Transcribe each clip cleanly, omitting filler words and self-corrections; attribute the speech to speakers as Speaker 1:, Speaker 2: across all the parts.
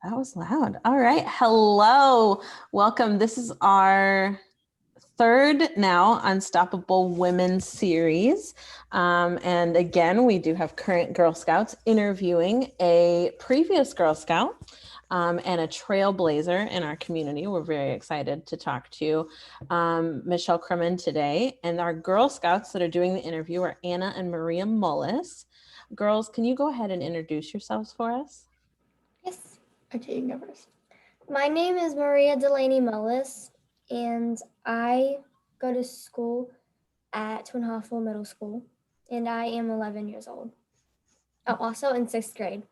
Speaker 1: That was loud. All right. Hello. Welcome. This is our third now Unstoppable Women series. And again, we do have current Girl Scouts interviewing a previous Girl Scout and a trailblazer in our community. We're very excited to talk to Michelle Krummen today. And our Girl Scouts that are doing the interview are Anna and Maria Mullis. Girls, can you go ahead and introduce yourselves for us?
Speaker 2: Yes. Okay, you can go first. My name is Maria Delaney Mullis, and I go to school at Twin Hawthorne Middle School, and I am 11 years old. Oh, also in 6th grade.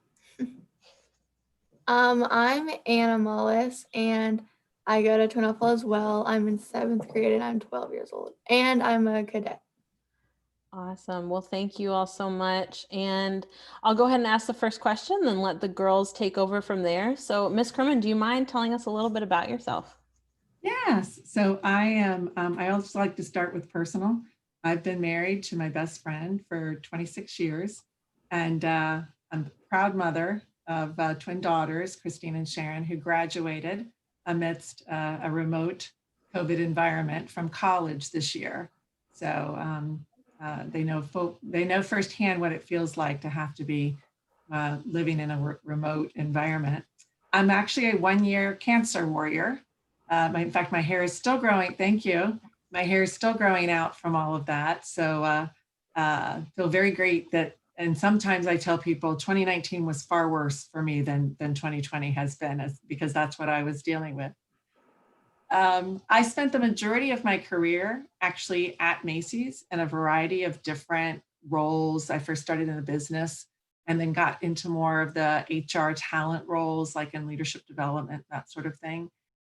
Speaker 3: I'm Anna Mullis, and I go to Twin Apple as well. I'm in 7th grade, and I'm 12 years old, and I'm a cadet.
Speaker 1: Awesome. Well, thank you all so much. And I'll go ahead and ask the first question, then let the girls take over from there. So, Miss Krummen, do you mind telling us a little bit about yourself?
Speaker 4: Yes. So I am, I also like to start with personal. I've been married to my best friend for 26 years, and I'm a proud mother of twin daughters, Christine and Sharon, who graduated amidst a remote COVID environment from college this year. So they know firsthand what it feels like to have to be living in a remote environment. I'm actually a 1-year cancer warrior. In fact, my hair is still growing. Thank you. My hair is still growing out from all of that. So feel very great that, and sometimes I tell people 2019 was far worse for me than 2020 has been, because that's what I was dealing with. I spent the majority of my career actually at Macy's in a variety of different roles. I first started in the business and then got into more of the HR talent roles, like in leadership development, that sort of thing.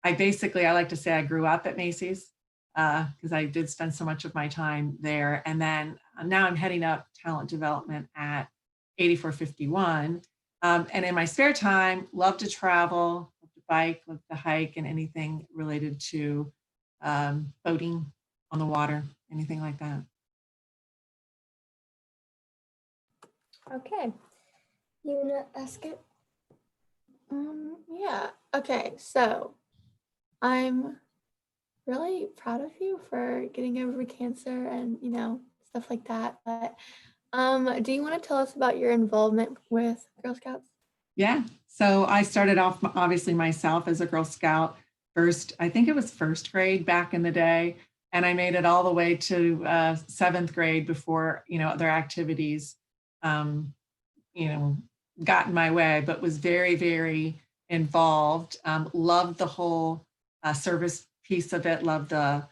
Speaker 4: I like to say I grew up at Macy's because I did spend so much of my time there. And then now I'm heading up talent development at 8451. And in my spare time, love to travel, love to bike, love to hike, and anything related to boating on the water, anything like that.
Speaker 2: Okay. You want to ask it?
Speaker 3: Yeah. Okay. So I'm really proud of you for getting over cancer and stuff like that. But do you want to tell us about your involvement with Girl Scouts?
Speaker 4: Yeah. So I started off obviously myself as a Girl Scout first. I think it was first grade back in the day, and I made it all the way to 7th grade before other activities got in my way, but was very, very involved. Loved the whole service piece of it. Loved the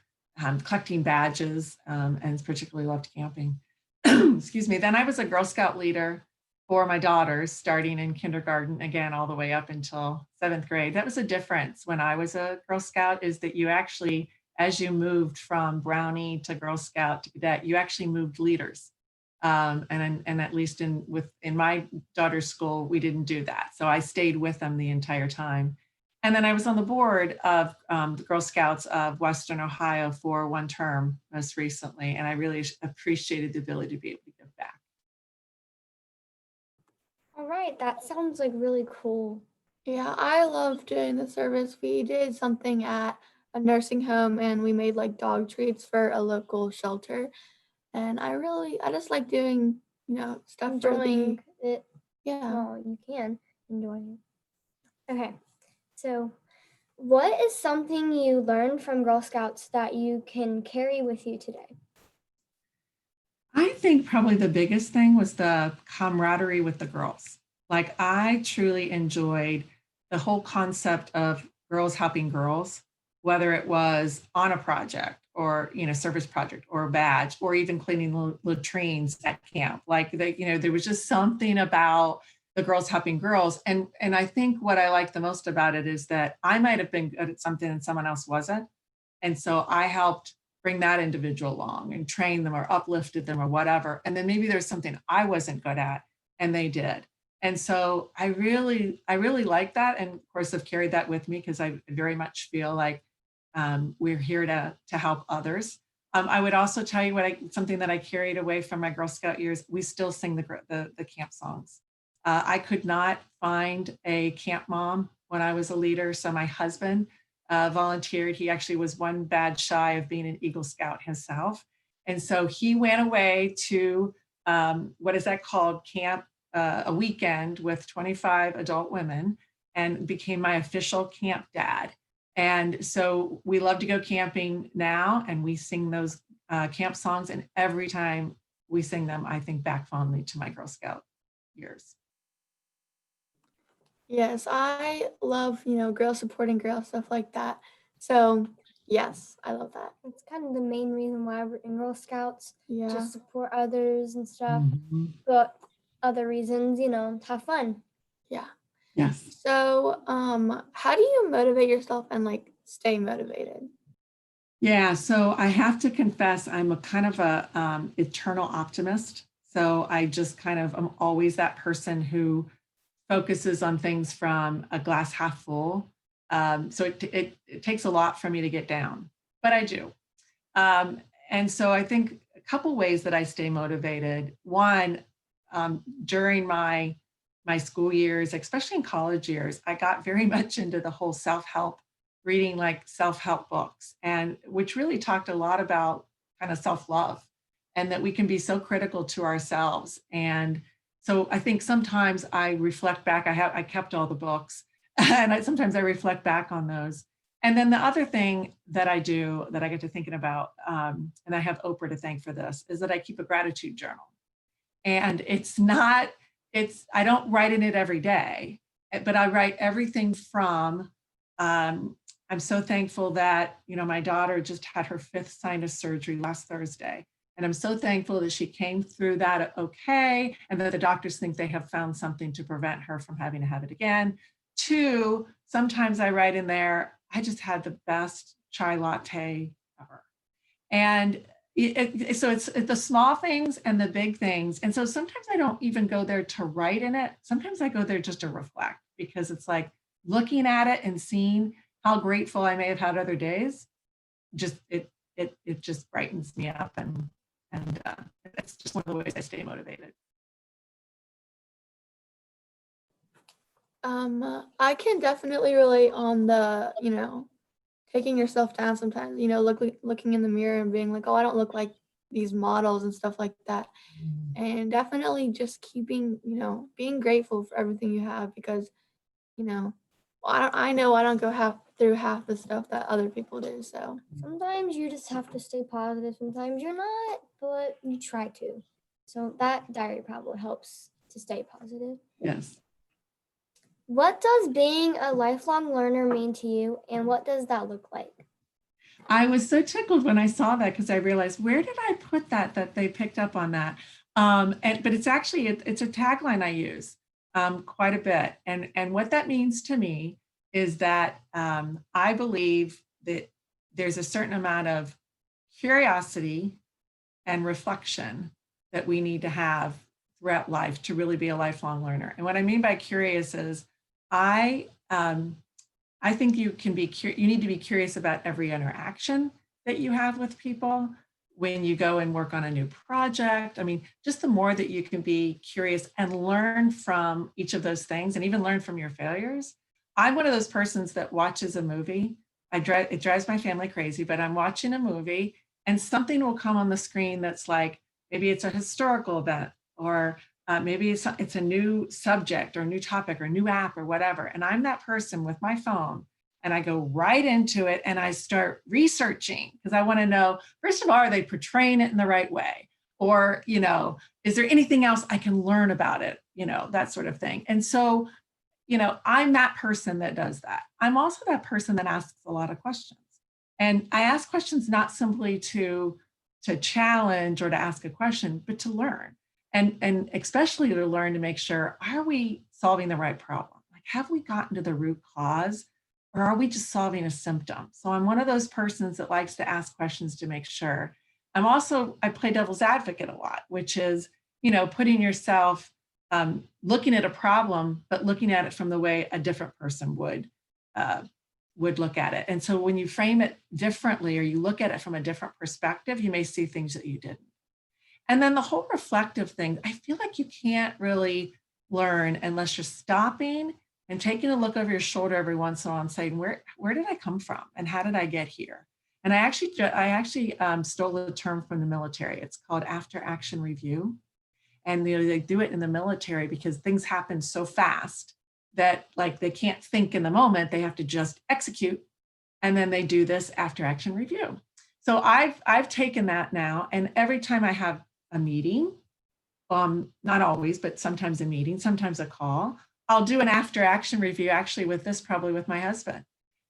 Speaker 4: collecting badges, and particularly loved camping. Excuse me. Then I was a Girl Scout leader for my daughters, starting in kindergarten, again, all the way up until 7th grade. That was a difference when I was a Girl Scout, is that you actually, as you moved from Brownie to Girl Scout to cadet, you actually moved leaders. And at least in my daughter's school, we didn't do that. So I stayed with them the entire time. And then I was on the board of the Girl Scouts of Western Ohio for 1 term most recently. And I really appreciated the ability to be able to give back.
Speaker 2: All right. That sounds like really cool.
Speaker 3: Yeah, I love doing the service. We did something at a nursing home, and we made like dog treats for a local shelter. And I just like doing, stuff
Speaker 2: Enjoying it.
Speaker 3: Yeah.
Speaker 2: Well, you can enjoy it. Okay. So, what is something you learned from Girl Scouts that you can carry with you today?
Speaker 4: I think probably the biggest thing was the camaraderie with the girls. Like, I truly enjoyed the whole concept of girls helping girls, whether it was on a project or service project or a badge, or even cleaning latrines at camp. Like, there was just something about the girls helping girls. And I think what I like the most about it is that I might have been good at something and someone else wasn't. And so I helped bring that individual along and train them or uplifted them or whatever. And then maybe there's something I wasn't good at and they did. And so I really like that. And of course, I've carried that with me because I very much feel like we're here to help others. I would also tell you something that I carried away from my Girl Scout years. We still sing the camp songs. I could not find a camp mom when I was a leader. So my husband volunteered. He actually was one badge shy of being an Eagle Scout himself. And so he went away to, what is that called? Camp, a weekend with 25 adult women, and became my official camp dad. And so we love to go camping now, and we sing those camp songs. And every time we sing them, I think back fondly to my Girl Scout years.
Speaker 3: Yes, I love, girls supporting girls, stuff like that. So, yes, I love that.
Speaker 2: It's kind of the main reason why we're in Girl Scouts,
Speaker 3: Yeah.
Speaker 2: to support others and stuff.
Speaker 4: Mhm.
Speaker 2: But other reasons, have fun.
Speaker 3: Yeah.
Speaker 4: Yes.
Speaker 3: So, how do you motivate yourself and stay motivated?
Speaker 4: Yeah, so I have to confess, I'm a kind of a eternal optimist. So I just kind of am always that person who focuses on things from a glass half full. So it takes a lot for me to get down, but I do. And so I think a couple ways that I stay motivated. One, during my school years, especially in college years, I got very much into the whole self-help, reading like self-help books, and which really talked a lot about kind of self-love, and that we can be so critical to ourselves. And so I think sometimes I reflect back. I kept all the books, and sometimes I reflect back on those. And then the other thing that I do that I get to thinking about, and I have Oprah to thank for this, is that I keep a gratitude journal. And I don't write in it every day, but I write everything from, I'm so thankful that, my daughter just had her 5th sinus surgery last Thursday. And I'm so thankful that she came through that okay, and that the doctors think they have found something to prevent her from having to have it again. 2, sometimes I write in there, I just had the best chai latte ever. And so it's the small things and the big things. And so sometimes I don't even go there to write in it. Sometimes I go there just to reflect, because it's like looking at it and seeing how grateful I may have had other days. Just it just brightens me up, and that's just one of the ways I stay motivated.
Speaker 3: I can definitely relate on the, taking yourself down sometimes, looking in the mirror and being like, oh, I don't look like these models and stuff like that. And definitely just keeping, being grateful for everything you have, because, I know I don't go through half the stuff that other people do. So
Speaker 2: Sometimes you just have to stay positive. Sometimes you're not, but you try to. So that diary probably helps to stay positive.
Speaker 4: Yes.
Speaker 2: What does being a lifelong learner mean to you, and what does that look like?
Speaker 4: I was so tickled when I saw that, because I realized, where did I put that they picked up on that? But it's actually, it's a tagline I use quite a bit. And what that means to me is that I believe that there's a certain amount of curiosity and reflection that we need to have throughout life to really be a lifelong learner. And what I mean by curious is I think you need to be curious about every interaction that you have with people. When you go and work on a new project, I mean, just the more that you can be curious and learn from each of those things, and even learn from your failures. I'm one of those persons that watches a movie. It drives my family crazy, but I'm watching a movie and something will come on the screen that's like, maybe it's a historical event, or maybe it's a new subject or a new topic or a new app or whatever. And I'm that person with my phone, and I go right into it and I start researching, because I want to know, first of all, are they portraying it in the right way? Or, is there anything else I can learn about it? That sort of thing. And so, I'm that person that does that. I'm also that person that asks a lot of questions. And I ask questions not simply to challenge or to ask a question, but to learn. And especially to learn to make sure, are we solving the right problem? Like, have we gotten to the root cause, or are we just solving a symptom? So I'm one of those persons that likes to ask questions to make sure. I play devil's advocate a lot, which is, putting yourself, looking at a problem, but looking at it from the way a different person would look at it. And so when you frame it differently, or you look at it from a different perspective, you may see things that you didn't. And then the whole reflective thing, I feel like you can't really learn unless you're stopping and taking a look over your shoulder every once in a while and saying, where did I come from and how did I get here? And I actually stole a term from the military. It's called after action review. And they do it in the military because things happen so fast that like they can't think in the moment. They have to just execute. And then they do this after action review. So I've taken that now. And every time I have a meeting, not always, but sometimes a meeting, sometimes a call, I'll do an after action review actually with this, probably with my husband.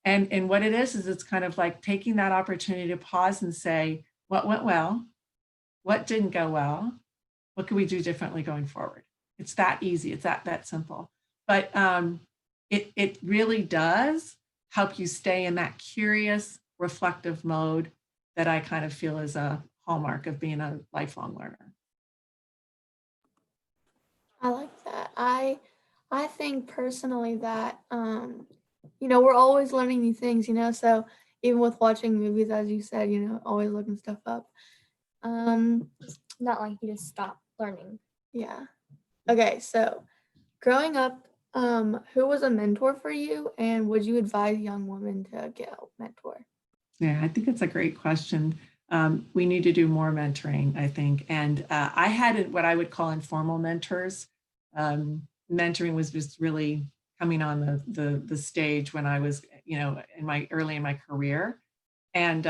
Speaker 4: And what it is it's kind of like taking that opportunity to pause and say, what went well? What didn't go well? What can we do differently going forward? It's that easy. It's that simple. But it really does help you stay in that curious, reflective mode that I kind of feel is a hallmark of being a lifelong learner.
Speaker 3: I like that. I think personally that we're always learning new things, so even with watching movies, as you said, always looking stuff up.
Speaker 2: Not like you just stop learning.
Speaker 3: Yeah. Okay, so growing up, who was a mentor for you, and would you advise young women to get a mentor?
Speaker 4: Yeah, I think it's a great question. We need to do more mentoring, I think. And I had what I would call informal mentors. Mentoring was just really coming on the stage when I was, early in my career. And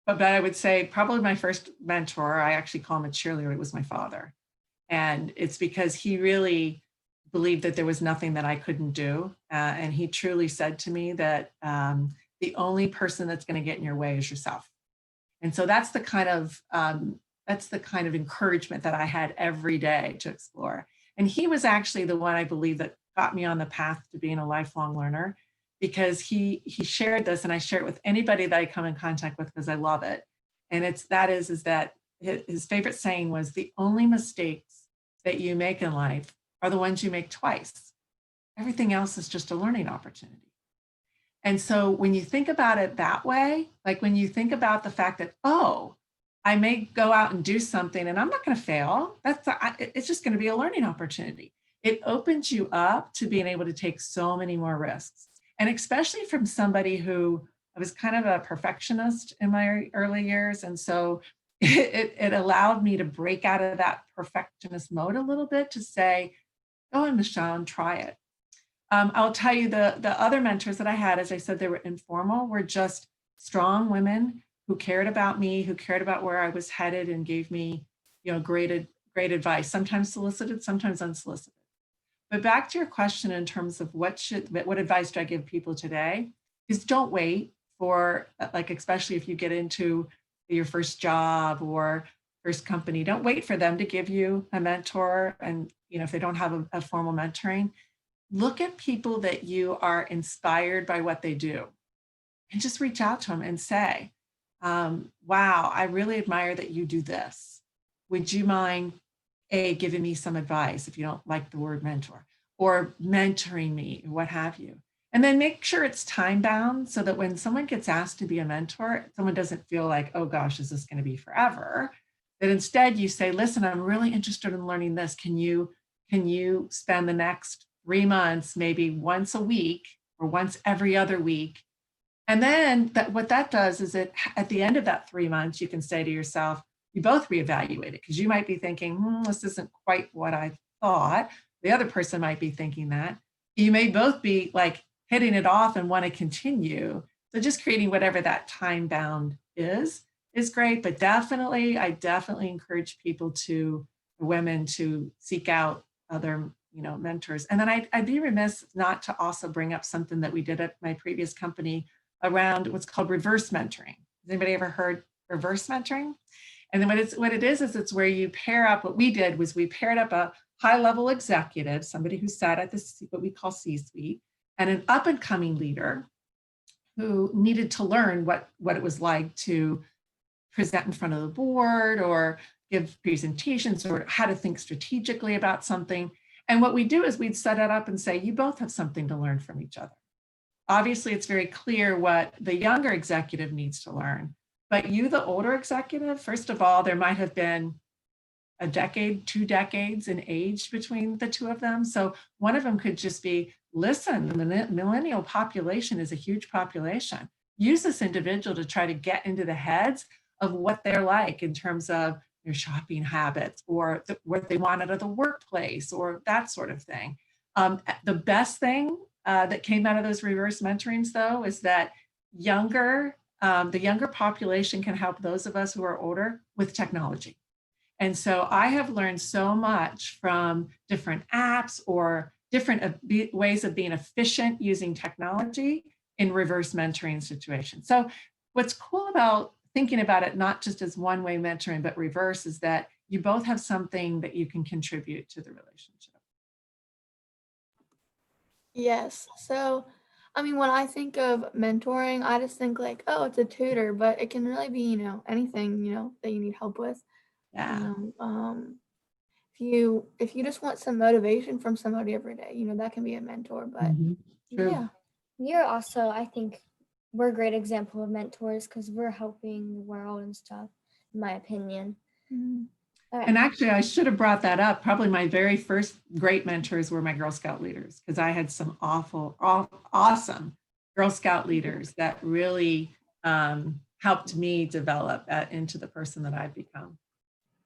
Speaker 4: but I would say probably my first mentor, I actually call him a cheerleader, it was my father. And it's because he really believed that there was nothing that I couldn't do. And he truly said to me that the only person that's going to get in your way is yourself. And so that's the kind of encouragement that I had every day to explore. And he was actually the one I believe that got me on the path to being a lifelong learner, because he shared this, and I share it with anybody that I come in contact with because I love it. And it's that his favorite saying was, the only mistakes that you make in life are the ones you make twice. Everything else is just a learning opportunity. And so when you think about it that way, like when you think about the fact that, oh, I may go out and do something and I'm not going to fail. It's just going to be a learning opportunity. It opens you up to being able to take so many more risks. And especially from somebody who, I was kind of a perfectionist in my early years. And so it allowed me to break out of that perfectionist mode a little bit to say, go on, Michelle, and try it. I'll tell you the other mentors that I had, as I said, they were informal, were just strong women who cared about me, who cared about where I was headed, and gave me, great advice, sometimes solicited, sometimes unsolicited. But back to your question in terms of what advice do I give people today, is don't wait for, like, especially if you get into your first job or first company, don't wait for them to give you a mentor. And, if they don't have a formal mentoring, look at people that you are inspired by what they do and just reach out to them and say, wow, I really admire that you do this. Would you mind giving me some advice, if you don't like the word mentor, or mentoring me, or what have you? And then make sure it's time bound so that when someone gets asked to be a mentor, someone doesn't feel like, oh gosh, is this going to be forever? That instead you say, listen, I'm really interested in learning this. Can you spend the next 3 months, maybe once a week or once every other week? And then what that does is at the end of that 3 months, you can say to yourself, you both reevaluate it, because you might be thinking, this isn't quite what I thought. The other person might be thinking that. You may both be like hitting it off and want to continue. So just creating whatever that time bound is great. But I definitely encourage women to seek out other mentors. And then I'd be remiss not to also bring up something that we did at my previous company around what's called reverse mentoring. Has anybody ever heard reverse mentoring? And then what it is it's where you pair up. What we did was we paired up a high-level executive, somebody who sat at what we call C-suite, and an up-and-coming leader who needed to learn what it was like to present in front of the board or give presentations or how to think strategically about something. And what we do is we'd set it up and say, you both have something to learn from each other. Obviously, it's very clear what the younger executive needs to learn. But you, the older executive, first of all, there might have been a decade, 2 decades in age between the two of them. So one of them could just be, listen, the millennial population is a huge population. Use this individual to try to get into the heads of what they're like in terms of their shopping habits or what they want out of the workplace or that sort of thing. The best thing that came out of those reverse mentorings, though, is that the younger population can help those of us who are older with technology. And so I have learned so much from different apps or different ways of being efficient using technology in reverse mentoring situations. So what's cool about thinking about it, not just as one-way mentoring, but reverse, is that you both have something that you can contribute to the relationship.
Speaker 3: Yes. So, I mean, when I think of mentoring, I just think like, oh, it's a tutor, but it can really be, anything, that you need help with.
Speaker 4: Yeah.
Speaker 3: If you just want some motivation from somebody every day, that can be a mentor. But
Speaker 4: True.
Speaker 3: yeah.
Speaker 2: You're also, I think, we're a great example of mentors because we're helping the world and stuff, in my opinion.
Speaker 3: Mhm.
Speaker 2: All right.
Speaker 4: And actually, I should have brought that up. Probably my very first great mentors were my Girl Scout leaders, because I had some awesome Girl Scout leaders that really helped me develop into the person that I've become.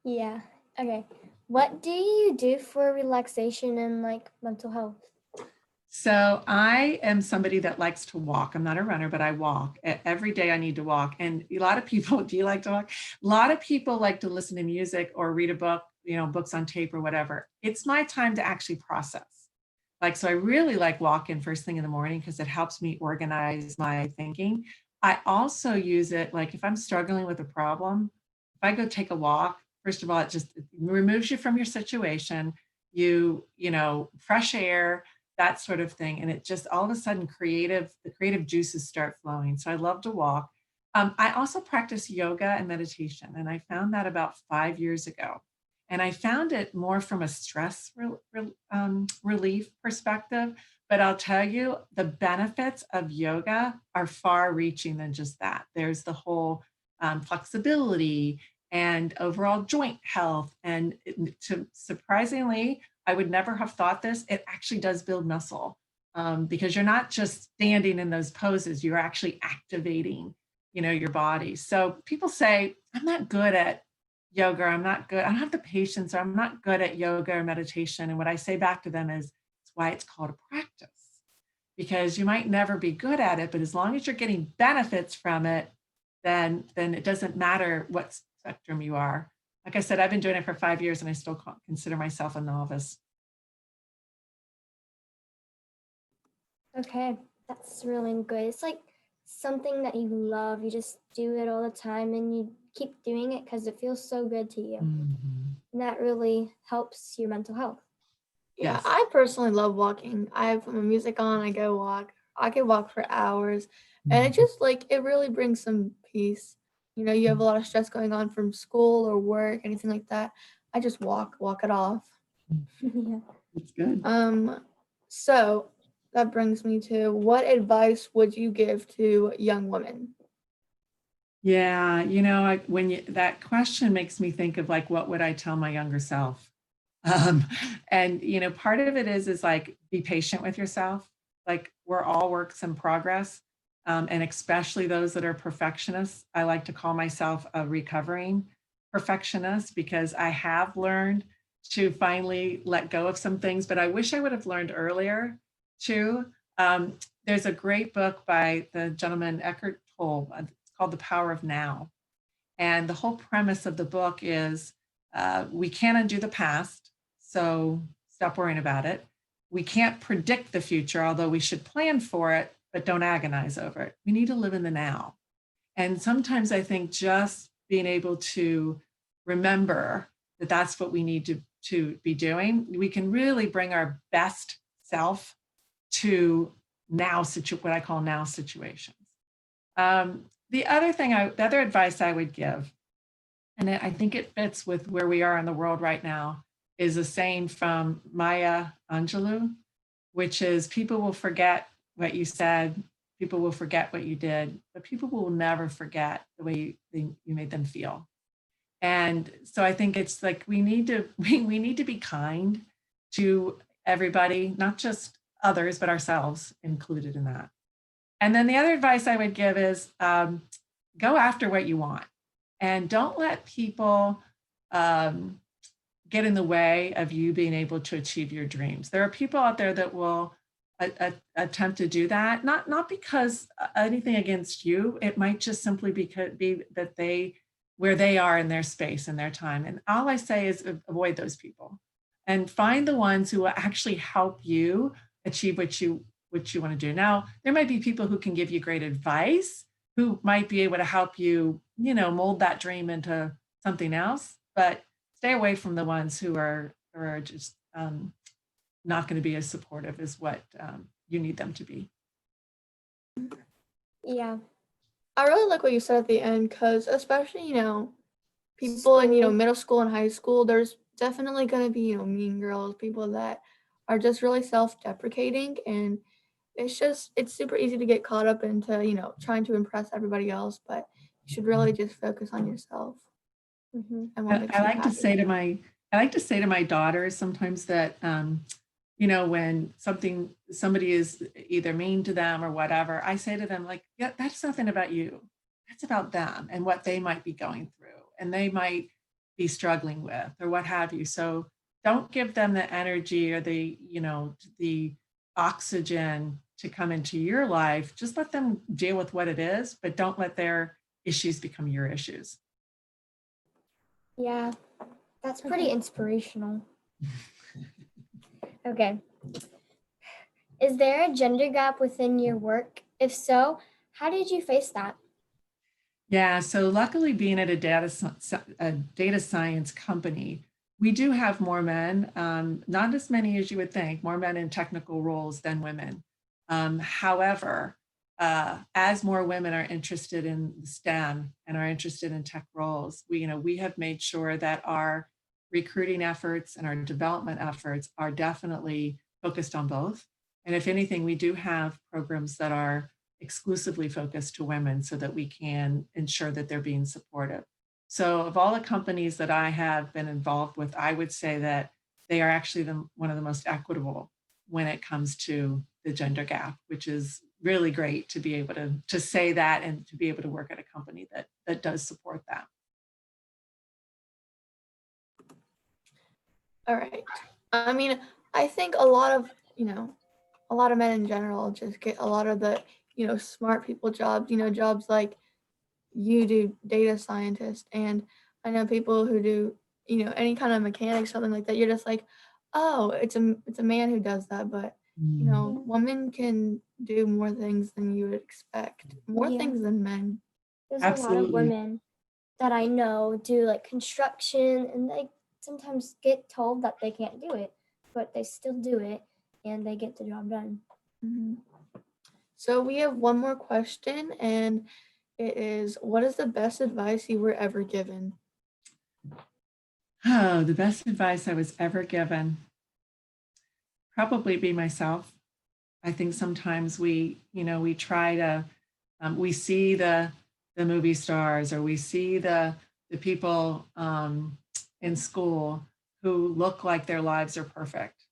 Speaker 2: Yeah. Okay. What do you do for relaxation and like mental health?
Speaker 4: So I am somebody that likes to walk. I'm not a runner, but I walk. Every day I need to walk. And a lot of people, do you like to walk? A lot of people like to listen to music or read a book, books on tape or whatever. It's my time to actually process. So I really like walking first thing in the morning because it helps me organize my thinking. I also use it, like if I'm struggling with a problem, if I go take a walk, first of all, it removes you from your situation, fresh air, that sort of thing. And it just all of a sudden the creative juices start flowing. So I love to walk. I also practice yoga and meditation. And I found that about 5 years ago. And I found it more from a stress relief perspective. But I'll tell you, the benefits of yoga are far reaching than just that. There's the whole flexibility and overall joint health. And surprisingly, I would never have thought this, it actually does build muscle because you're not just standing in those poses, you're actually activating, your body. So people say, I'm not good at yoga, I don't have the patience, or I'm not good at yoga or meditation. And what I say back to them is, it's why it's called a practice, because you might never be good at it, but as long as you're getting benefits from it, then it doesn't matter what spectrum you are. Like I said, I've been doing it for 5 years and I still consider myself a novice.
Speaker 2: Okay, that's really good. It's like something that you love. You just do it all the time and you keep doing it because it feels so good to you.
Speaker 4: Mm-hmm.
Speaker 2: And that really helps your mental health.
Speaker 3: Yeah,
Speaker 4: Yes.
Speaker 3: I personally love walking. I put my music on, I go walk. I could walk for hours. And it just it really brings some peace. You have a lot of stress going on from school or work, anything like that. I just walk it off.
Speaker 2: Yeah.
Speaker 4: It's good.
Speaker 3: So that brings me to, what advice would you give to young women?
Speaker 4: Yeah, that question makes me think of what would I tell my younger self? And part of it is be patient with yourself. We're all works in progress, and especially those that are perfectionists. I like to call myself a recovering perfectionist because I have learned to finally let go of some things, but I wish I would have learned earlier too. There's a great book by the gentleman Eckhart Tolle. It's called The Power of Now. And the whole premise of the book is we can't undo the past, so stop worrying about it. We can't predict the future, although we should plan for it, but don't agonize over it. We need to live in the now. And sometimes I think just being able to remember that that's what we need to be doing, we can really bring our best self to what I call now situations. The other advice I would give, and I think it fits with where we are in the world right now, is a saying from Maya Angelou, which is, people will forget what you said, people will forget what you did, but people will never forget the way you made them feel. And so I think it's like we need to we need to be kind to everybody, not just others, but ourselves included in that. And then the other advice I would give is go after what you want and don't let people um, get in the way of you being able to achieve your dreams. There are people out there that will attempt to do that, not because anything against you. It might just simply be that they where they are in their space and their time. And all I say is avoid those people and find the ones who will actually help you achieve what you want to do. Now, there might be people who can give you great advice, who might be able to help you, mold that dream into something else, but stay away from the ones who are just not going to be as supportive as what you need them to be.
Speaker 2: Yeah.
Speaker 3: I really like what you said at the end, because especially, people in, middle school and high school, there's definitely going to be, mean girls, people that are just really self-deprecating. And it's super easy to get caught up into, trying to impress everybody else, but you should really just focus on yourself and what makes
Speaker 4: I
Speaker 3: you
Speaker 4: like to
Speaker 3: happy.
Speaker 4: say to my daughters sometimes that when somebody is either mean to them or whatever, I say to them, like, yeah, that's nothing about you. That's about them and what they might be going through and they might be struggling with or what have you. So don't give them the energy or the oxygen to come into your life. Just let them deal with what it is, but don't let their issues become your issues.
Speaker 2: Yeah. That's pretty inspirational. Okay. Is there a gender gap within your work? If so, how did you face that?
Speaker 4: Yeah, so luckily being at a data science company, we do have more men, not as many as you would think, more men in technical roles than women. However, as more women are interested in STEM and are interested in tech roles, we have made sure that our recruiting efforts and our development efforts are definitely focused on both. And if anything, we do have programs that are exclusively focused to women so that we can ensure that they're being supportive. So of all the companies that I have been involved with, I would say that they are actually one of the most equitable when it comes to the gender gap, which is really great to be able to say that and to be able to work at a company that does support that.
Speaker 3: All right. I mean, I think a lot of men in general just get a lot of the, smart people jobs, jobs like you do, data scientist. And I know people who do, any kind of mechanic, something like that. You're just like, oh, it's a man who does that. But, women can do more things than you would expect, more things than men.
Speaker 2: There's a lot of
Speaker 4: Absolutely.
Speaker 2: women that I know do like construction, and they sometimes get told that they can't do it, but they still do it and they get the job done.
Speaker 3: Mm-hmm. So we have one more question, and it is, what is the best advice you were ever given?
Speaker 4: Oh, the best advice I was ever given, probably be myself. I think sometimes we try to, we see the movie stars or we see the people in school who look like their lives are perfect,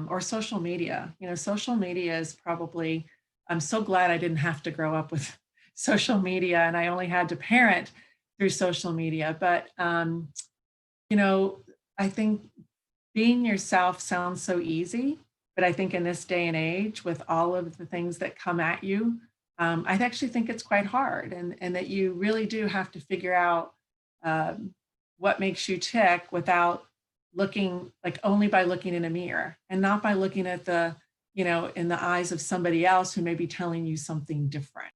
Speaker 4: or social media. Social media is probably, I'm so glad I didn't have to grow up with social media and I only had to parent through social media. But, I think being yourself sounds so easy, but I think in this day and age, with all of the things that come at you, I actually think it's quite hard, and that you really do have to figure out what makes you tick without looking like only by looking in a mirror and not by looking at in the eyes of somebody else who may be telling you something different.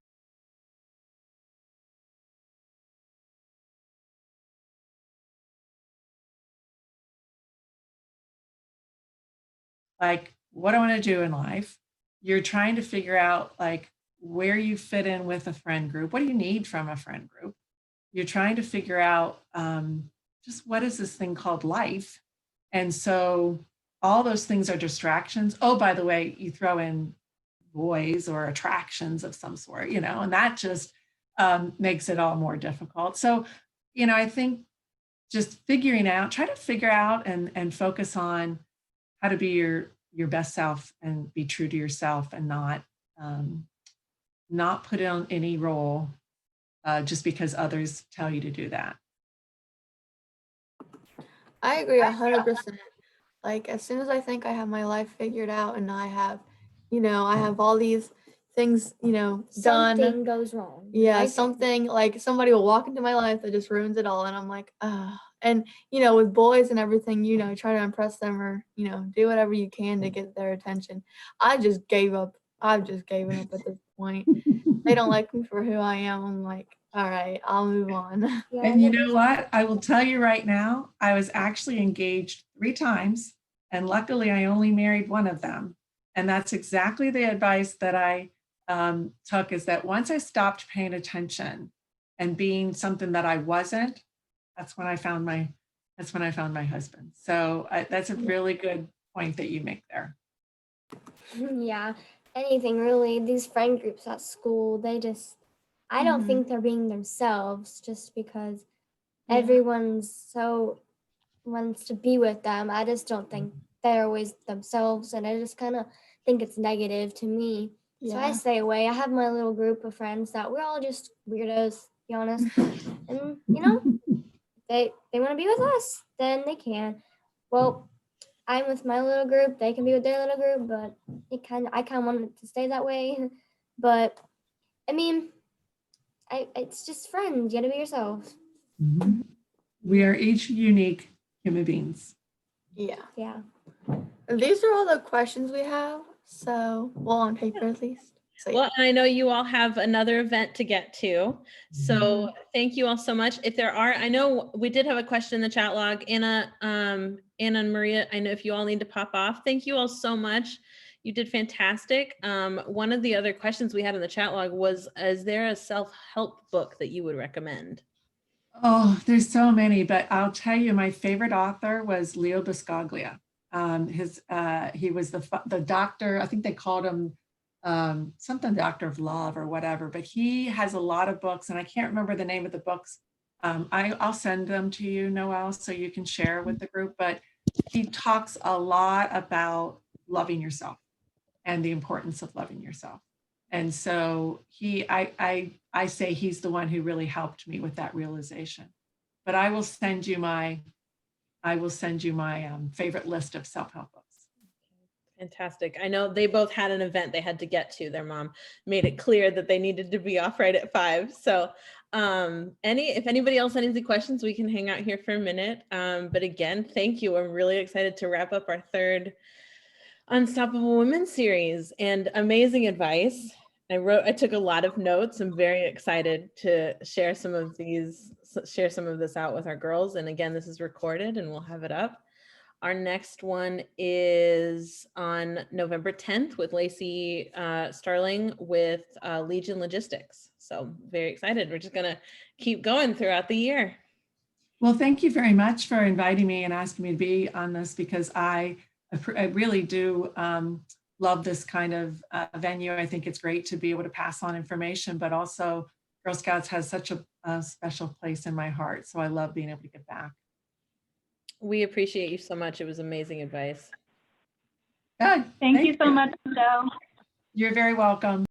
Speaker 4: Like, what do I want to do in life? You're trying to figure out like where you fit in with a friend group. What do you need from a friend group? You're trying to figure out just what is this thing called life? And so all those things are distractions. Oh, by the way, you throw in boys or attractions of some sort, and that just makes it all more difficult. So, I think just try to figure out and focus on how to be your best self and be true to yourself, and not put on any role just because others tell you to do that.
Speaker 3: I agree 100%. Like as soon as I think I have my life figured out and I have, I have all these things, done.
Speaker 2: Something goes wrong.
Speaker 3: Yeah,
Speaker 2: right?
Speaker 3: something like somebody will walk into my life that just ruins it all. And I'm like, ah. And, with boys and everything, try to impress them or, do whatever you can to get their attention. I just gave up. I've just given up at this point. They don't like me for who I am. I'm like, all right, I'll move on.
Speaker 2: Yeah,
Speaker 4: And you know what? I will tell you right now, I was actually engaged 3 times, and luckily I only married one of them. And that's exactly the advice that I took, is that once I stopped paying attention and being something that I wasn't, that's when I found my husband. So that's a really good point that you make there.
Speaker 2: Yeah, anything really. These friend groups at school, I don't think they're being themselves just because
Speaker 3: Yeah.
Speaker 2: everyone's so wants to be with them. I just don't think they're always themselves, and I just kind of think it's negative to me. So I
Speaker 3: Yeah.
Speaker 2: stay away. I have my little group of friends that we're all just weirdos, to be honest. And they want to be with us, then they can. Well, I'm with my little group. They can be with their little group, but I kind of want it to stay that way. But I mean, it's just friends. You gotta be yourself.
Speaker 4: Mhm. We are each unique human beings.
Speaker 3: Yeah.
Speaker 2: Yeah.
Speaker 3: These are all the questions we have. So, well, on paper at least. So, yeah.
Speaker 1: Well, I know you all have another event to get to. So thank you all so much. If there are, I know we did have a question in the chat log. Anna and Maria, I know if you all need to pop off. Thank you all so much. You did fantastic. One of the other questions we had in the chat log was, is there a self-help book that you would recommend?
Speaker 4: Oh, there's so many, but I'll tell you, my favorite author was Leo Buscaglia. He was the doctor. I think they called him something doctor of love or whatever, but he has a lot of books, and I can't remember the name of the books. I'll send them to you, Noelle, so you can share with the group, but he talks a lot about loving yourself and the importance of loving yourself. And so I say he's the one who really helped me with that realization. But I will send you my favorite list of self-help books.
Speaker 1: Fantastic. I know they both had an event they had to get to. Their mom made it clear that they needed to be off right at 5. So if anybody else has any questions, we can hang out here for a minute. But again, thank you. I'm really excited to wrap up our 3rd Unstoppable Women series, and amazing advice. I took a lot of notes. I'm very excited to share some of this out with our girls. And again, this is recorded and we'll have it up. Our next one is on November 10th with Lacey Starling with Legion Logistics. So very excited. We're just gonna keep going throughout the year.
Speaker 4: Well, thank you very much for inviting me and asking me to be on this, because I really do love this kind of venue. I think it's great to be able to pass on information, but also Girl Scouts has such a special place in my heart. So I love being able to give back.
Speaker 1: We appreciate you so much. It was amazing advice.
Speaker 4: Good.
Speaker 5: Thank you so much, Michelle.
Speaker 4: You're very welcome.